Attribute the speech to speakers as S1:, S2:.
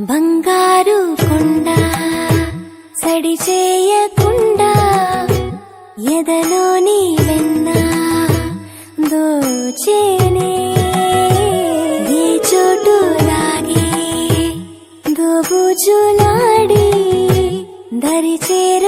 S1: బంగారు కొండ సడి చేయకుండా ఎదలోని వెన్న దోచేనే ఈ చోటు లాగే దోబుజులాడి దరి చేర